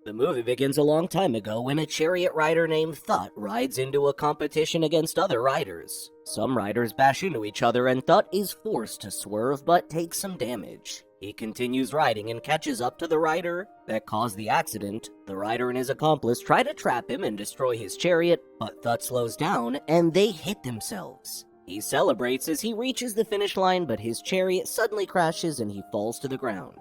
The movie begins a long time ago when a chariot rider named Thut rides into a competition against other riders. Some riders bash into each other and Thut is forced to swerve but takes some damage. He continues riding and catches up to the rider that caused the accident. The rider and his accomplice try to trap him and destroy his chariot, but Thut slows down and they hit themselves. He celebrates as he reaches the finish line, but his chariot suddenly crashes and he falls to the ground.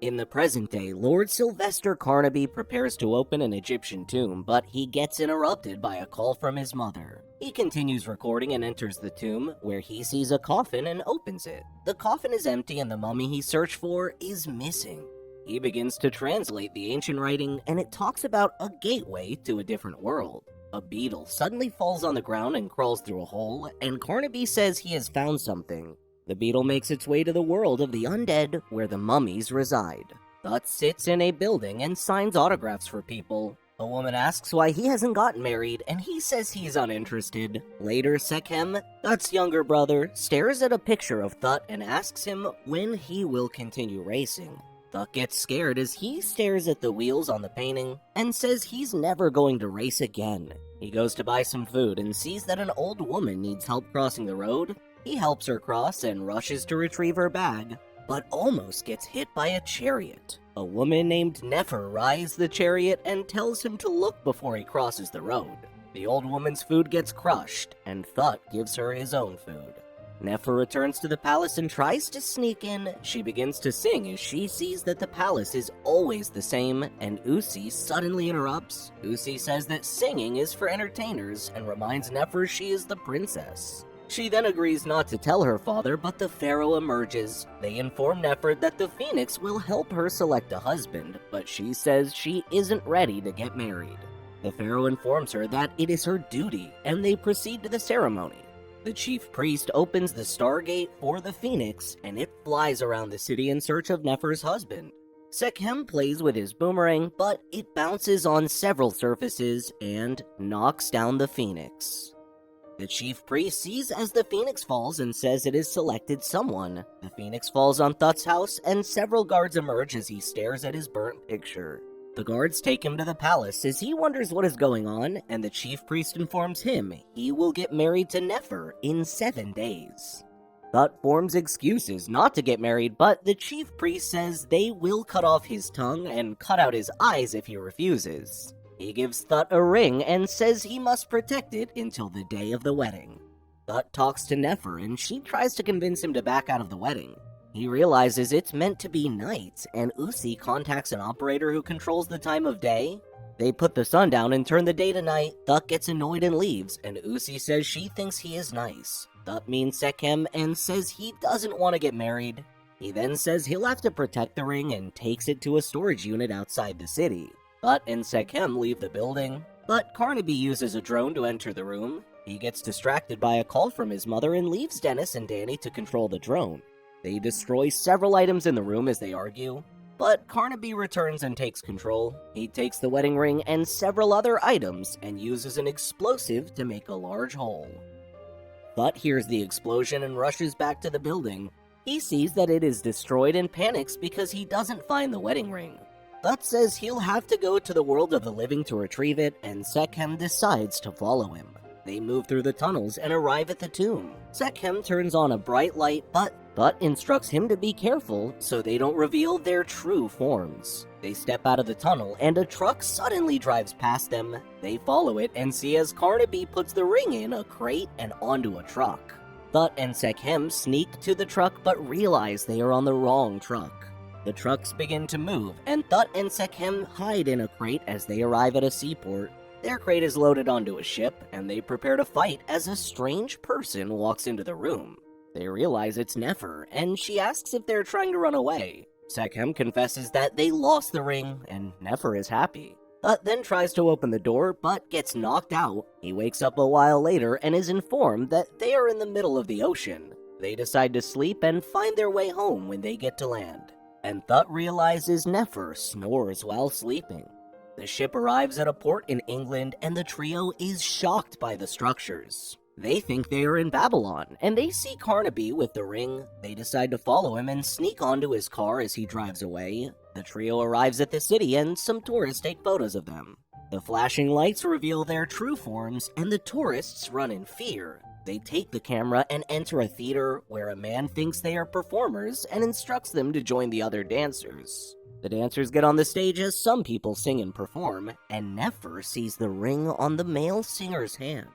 In the present day, Lord Sylvester Carnaby prepares to open an Egyptian tomb, but he gets interrupted by a call from his mother. He continues recording and enters the tomb, where he sees a coffin and opens it. The coffin is empty and the mummy he searched for is missing. He begins to translate the ancient writing, and it talks about a gateway to a different world. A beetle suddenly falls on the ground and crawls through a hole, and Carnaby says he has found something. The beetle makes its way to the world of the undead, where the mummies reside. Thut sits in a building and signs autographs for people. A woman asks why he hasn't gotten married, and he says he's uninterested. Later, Sekhem, Thut's younger brother, stares at a picture of Thut and asks him when he will continue racing. Thut gets scared as he stares at the wheels on the painting and says he's never going to race again. He goes to buy some food and sees that an old woman needs help crossing the road. He helps her cross and rushes to retrieve her bag, but almost gets hit by a chariot. A woman named Nefer rides the chariot and tells him to look before he crosses the road. The old woman's food gets crushed, and Thut gives her his own food. Nefer returns to the palace and tries to sneak in. She begins to sing as she sees that the palace is always the same, and Usi suddenly interrupts. Usi says that singing is for entertainers and reminds Nefer she is the princess. She then agrees not to tell her father, but the pharaoh emerges. They inform Nefer that the phoenix will help her select a husband, but she says she isn't ready to get married. The pharaoh informs her that it is her duty, and they proceed to the ceremony. The chief priest opens the stargate for the phoenix, and it flies around the city in search of Nefer's husband. Sekhem plays with his boomerang, but it bounces on several surfaces and knocks down the phoenix. The chief priest sees as the phoenix falls and says it has selected someone. The phoenix falls on Thut's house, and several guards emerge as he stares at his burnt picture. The guards take him to the palace as he wonders what is going on, and the chief priest informs him he will get married to Nefer in 7 days. Thut forms excuses not to get married, but the chief priest says they will cut off his tongue and cut out his eyes if he refuses. He gives Thut a ring and says he must protect it until the day of the wedding. Thut talks to Nefer and she tries to convince him to back out of the wedding. He realizes it's meant to be night, and Usi contacts an operator who controls the time of day. They put the sun down and turn the day to night. Thut gets annoyed and leaves, and Usi says she thinks he is nice. Thut means Sekhem and says he doesn't want to get married. He then says he'll have to protect the ring and takes it to a storage unit outside the city. Thut and Sekhem leave the building, but Carnaby uses a drone to enter the room. He gets distracted by a call from his mother and leaves Dennis and Danny to control the drone. They destroy several items in the room as they argue, but Carnaby returns and takes control. He takes the wedding ring and several other items and uses an explosive to make a large hole. Thut hears the explosion and rushes back to the building. He sees that it is destroyed and panics because he doesn't find the wedding ring. Thut says he'll have to go to the world of the living to retrieve it, and Sekhem decides to follow him. They move through the tunnels and arrive at the tomb. Sekhem turns on a bright light, but Thut instructs him to be careful so they don't reveal their true forms. They step out of the tunnel, and a truck suddenly drives past them. They follow it and see as Carnaby puts the ring in a crate and onto a truck. Thut and Sekhem sneak to the truck but realize they are on the wrong truck. The trucks begin to move, and Thut and Sekhem hide in a crate as they arrive at a seaport. Their crate is loaded onto a ship, and they prepare to fight as a strange person walks into the room. They realize it's Nefer, and she asks if they're trying to run away. Sekhem confesses that they lost the ring, and Nefer is happy. Thut then tries to open the door, but gets knocked out. He wakes up a while later and is informed that they are in the middle of the ocean. They decide to sleep and find their way home when they get to land. And Thut realizes Nefer snores while sleeping. The ship arrives at a port in England, and the trio is shocked by the structures. They think they are in Babylon, and they see Carnaby with the ring. They decide to follow him and sneak onto his car as he drives away. The trio arrives at the city and some tourists take photos of them. The flashing lights reveal their true forms and the tourists run in fear. They take the camera and enter a theater where a man thinks they are performers and instructs them to join the other dancers. The dancers get on the stage as some people sing and perform, and Nefer sees the ring on the male singer's hand.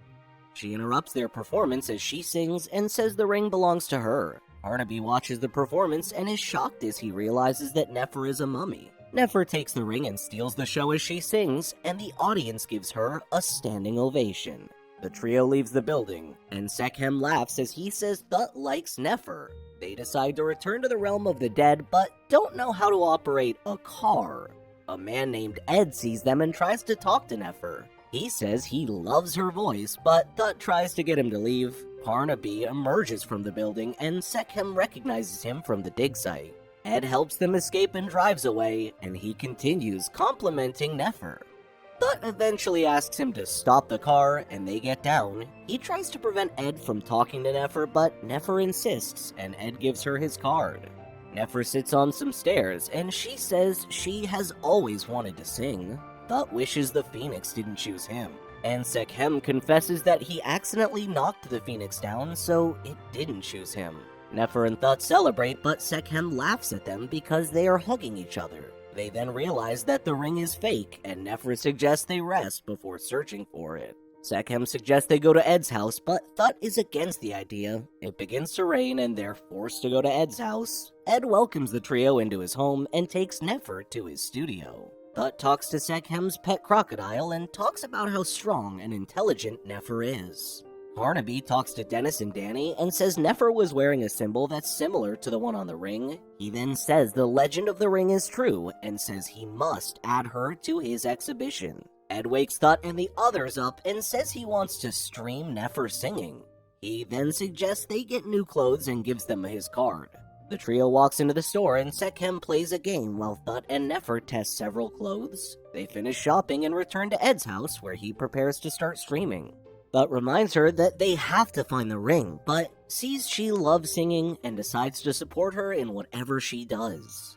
She interrupts their performance as she sings and says the ring belongs to her. Barnaby watches the performance and is shocked as he realizes that Nefer is a mummy. Nefer takes the ring and steals the show as she sings, and the audience gives her a standing ovation. The trio leaves the building, and Sekhem laughs as he says Thut likes Nefer. They decide to return to the realm of the dead, but don't know how to operate a car. A man named Ed sees them and tries to talk to Nefer. He says he loves her voice, but Thut tries to get him to leave. Barnaby emerges from the building, and Sekhem recognizes him from the dig site. Ed helps them escape and drives away, and he continues complimenting Nefer. Thut eventually asks him to stop the car, and they get down. He tries to prevent Ed from talking to Nefer, but Nefer insists, and Ed gives her his card. Nefer sits on some stairs, and she says she has always wanted to sing. Thut wishes the phoenix didn't choose him, and Sekhem confesses that he accidentally knocked the phoenix down, so it didn't choose him. Nefer and Thut celebrate, but Sekhem laughs at them because they are hugging each other. They then realize that the ring is fake, and Nefer suggests they rest before searching for it. Sekhem suggests they go to Ed's house, but Thut is against the idea. It begins to rain, and they're forced to go to Ed's house. Ed welcomes the trio into his home and takes Nefer to his studio. Thut talks to Sekhem's pet crocodile and talks about how strong and intelligent Nefer is. Barnaby talks to Dennis and Danny and says Nefer was wearing a symbol that's similar to the one on the ring. He then says the legend of the ring is true and says he must add her to his exhibition. Ed wakes Thut and the others up and says he wants to stream Nefer singing. He then suggests they get new clothes and gives them his card. The trio walks into the store and Sekhem plays a game while Thut and Nefer test several clothes. They finish shopping and return to Ed's house where he prepares to start streaming. Thut reminds her that they have to find the ring, but sees she loves singing and decides to support her in whatever she does.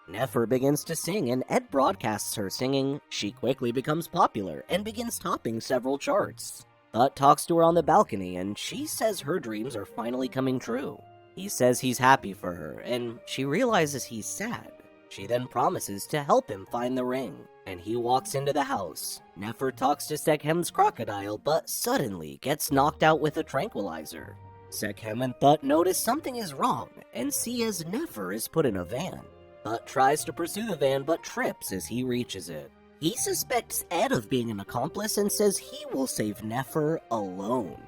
Nefer begins to sing and Ed broadcasts her singing. She quickly becomes popular and begins topping several charts. Thut talks to her on the balcony and she says her dreams are finally coming true. He says he's happy for her and she realizes he's sad. She then promises to help him find the ring, and he walks into the house. Nefer talks to Sekhem's crocodile, but suddenly gets knocked out with a tranquilizer. Sekhem and Thut notice something is wrong, and see as Nefer is put in a van. Thut tries to pursue the van, but trips as he reaches it. He suspects Ed of being an accomplice and says he will save Nefer alone.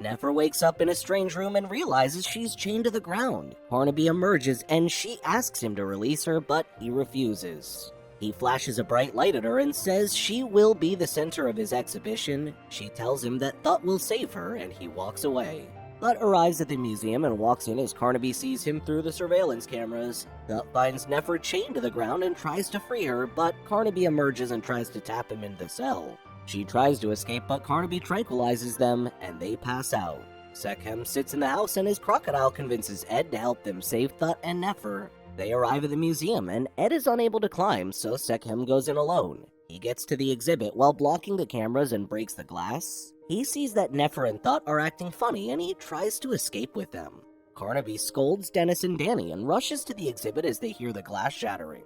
Nefer wakes up in a strange room and realizes she's chained to the ground. Barnaby emerges and she asks him to release her, but he refuses. He flashes a bright light at her and says she will be the center of his exhibition. She tells him that Thut will save her and he walks away. Thut arrives at the museum and walks in as Barnaby sees him through the surveillance cameras. Thut finds Nefer chained to the ground and tries to free her, but Barnaby emerges and tries to tap him into the cell. She tries to escape, but Barnaby tranquilizes them, and they pass out. Sekhem sits in the house, and his crocodile convinces Ed to help them save Thut and Nefer. They arrive at the museum, and Ed is unable to climb, so Sekhem goes in alone. He gets to the exhibit while blocking the cameras and breaks the glass. He sees that Nefer and Thut are acting funny, and he tries to escape with them. Barnaby scolds Dennis and Danny and rushes to the exhibit as they hear the glass shattering.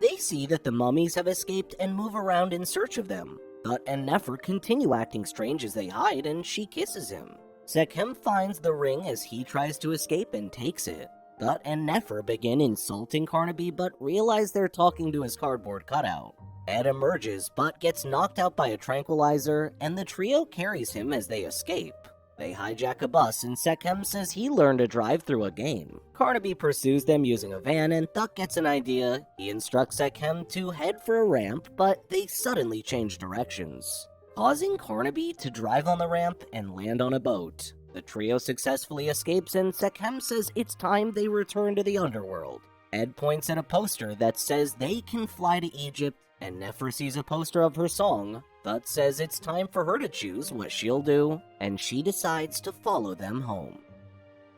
They see that the mummies have escaped and move around in search of them. Thut and Nefer continue acting strange as they hide, and she kisses him. Sekhem finds the ring as he tries to escape and takes it. Thut and Nefer begin insulting Barnaby, but realize they're talking to his cardboard cutout. Ed emerges, but gets knocked out by a tranquilizer, and the trio carries him as they escape. They hijack a bus, and Sekhem says he learned to drive through a game. Barnaby pursues them using a van, and Thut gets an idea. He instructs Sekhem to head for a ramp, but they suddenly change directions, causing Barnaby to drive on the ramp and land on a boat. The trio successfully escapes, and Sekhem says it's time they return to the underworld. Ed points at a poster that says they can fly to Egypt, and Nefer sees a poster of her song. Thut says it's time for her to choose what she'll do, and she decides to follow them home.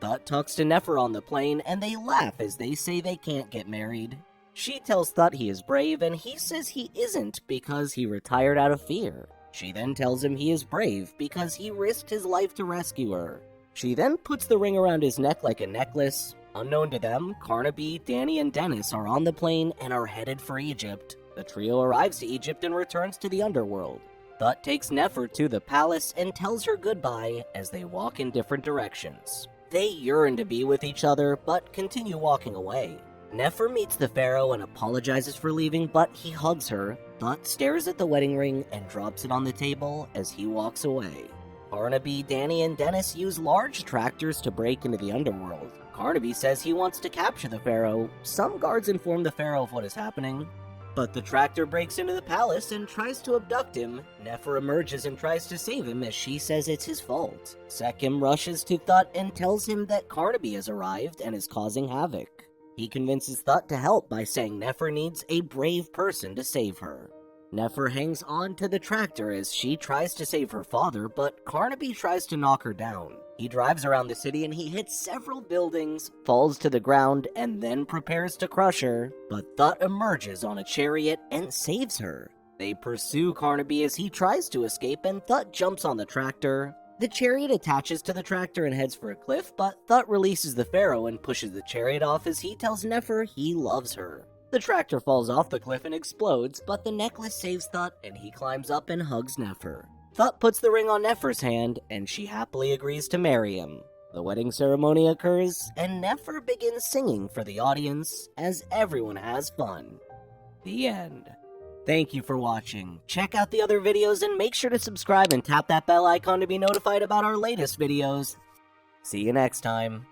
Thut talks to Nefer on the plane, and they laugh as they say they can't get married. She tells Thut he is brave, and he says he isn't because he retired out of fear. She then tells him he is brave because he risked his life to rescue her. She then puts the ring around his neck like a necklace. Unknown to them, Carnaby, Danny, and Dennis are on the plane and are headed for Egypt. The trio arrives to Egypt and returns to the underworld. Thut takes Nefer to the palace and tells her goodbye as they walk in different directions. They yearn to be with each other, but continue walking away. Nefer meets the pharaoh and apologizes for leaving, but he hugs her. Thut stares at the wedding ring and drops it on the table as he walks away. Carnaby, Danny, and Dennis use large tractors to break into the underworld. Carnaby says he wants to capture the pharaoh. Some guards inform the pharaoh of what is happening, but the tractor breaks into the palace and tries to abduct him. Nefer emerges and tries to save him as she says it's his fault. Sekhem rushes to Thut and tells him that Carnaby has arrived and is causing havoc. He convinces Thut to help by saying Nefer needs a brave person to save her. Nefer hangs on to the tractor as she tries to save her father, but Carnaby tries to knock her down. He drives around the city and he hits several buildings, falls to the ground, and then prepares to crush her. But Thut emerges on a chariot and saves her. They pursue Carnaby as he tries to escape, and Thut jumps on the tractor. The chariot attaches to the tractor and heads for a cliff, but Thut releases the pharaoh and pushes the chariot off as he tells Nefer he loves her. The tractor falls off the cliff and explodes, but the necklace saves Thut and he climbs up and hugs Nefer. Thut puts the ring on Nefer's hand and she happily agrees to marry him. The wedding ceremony occurs and Nefer begins singing for the audience as everyone has fun. The end. Thank you for watching. Check out the other videos and make sure to subscribe and tap that bell icon to be notified about our latest videos. See you next time.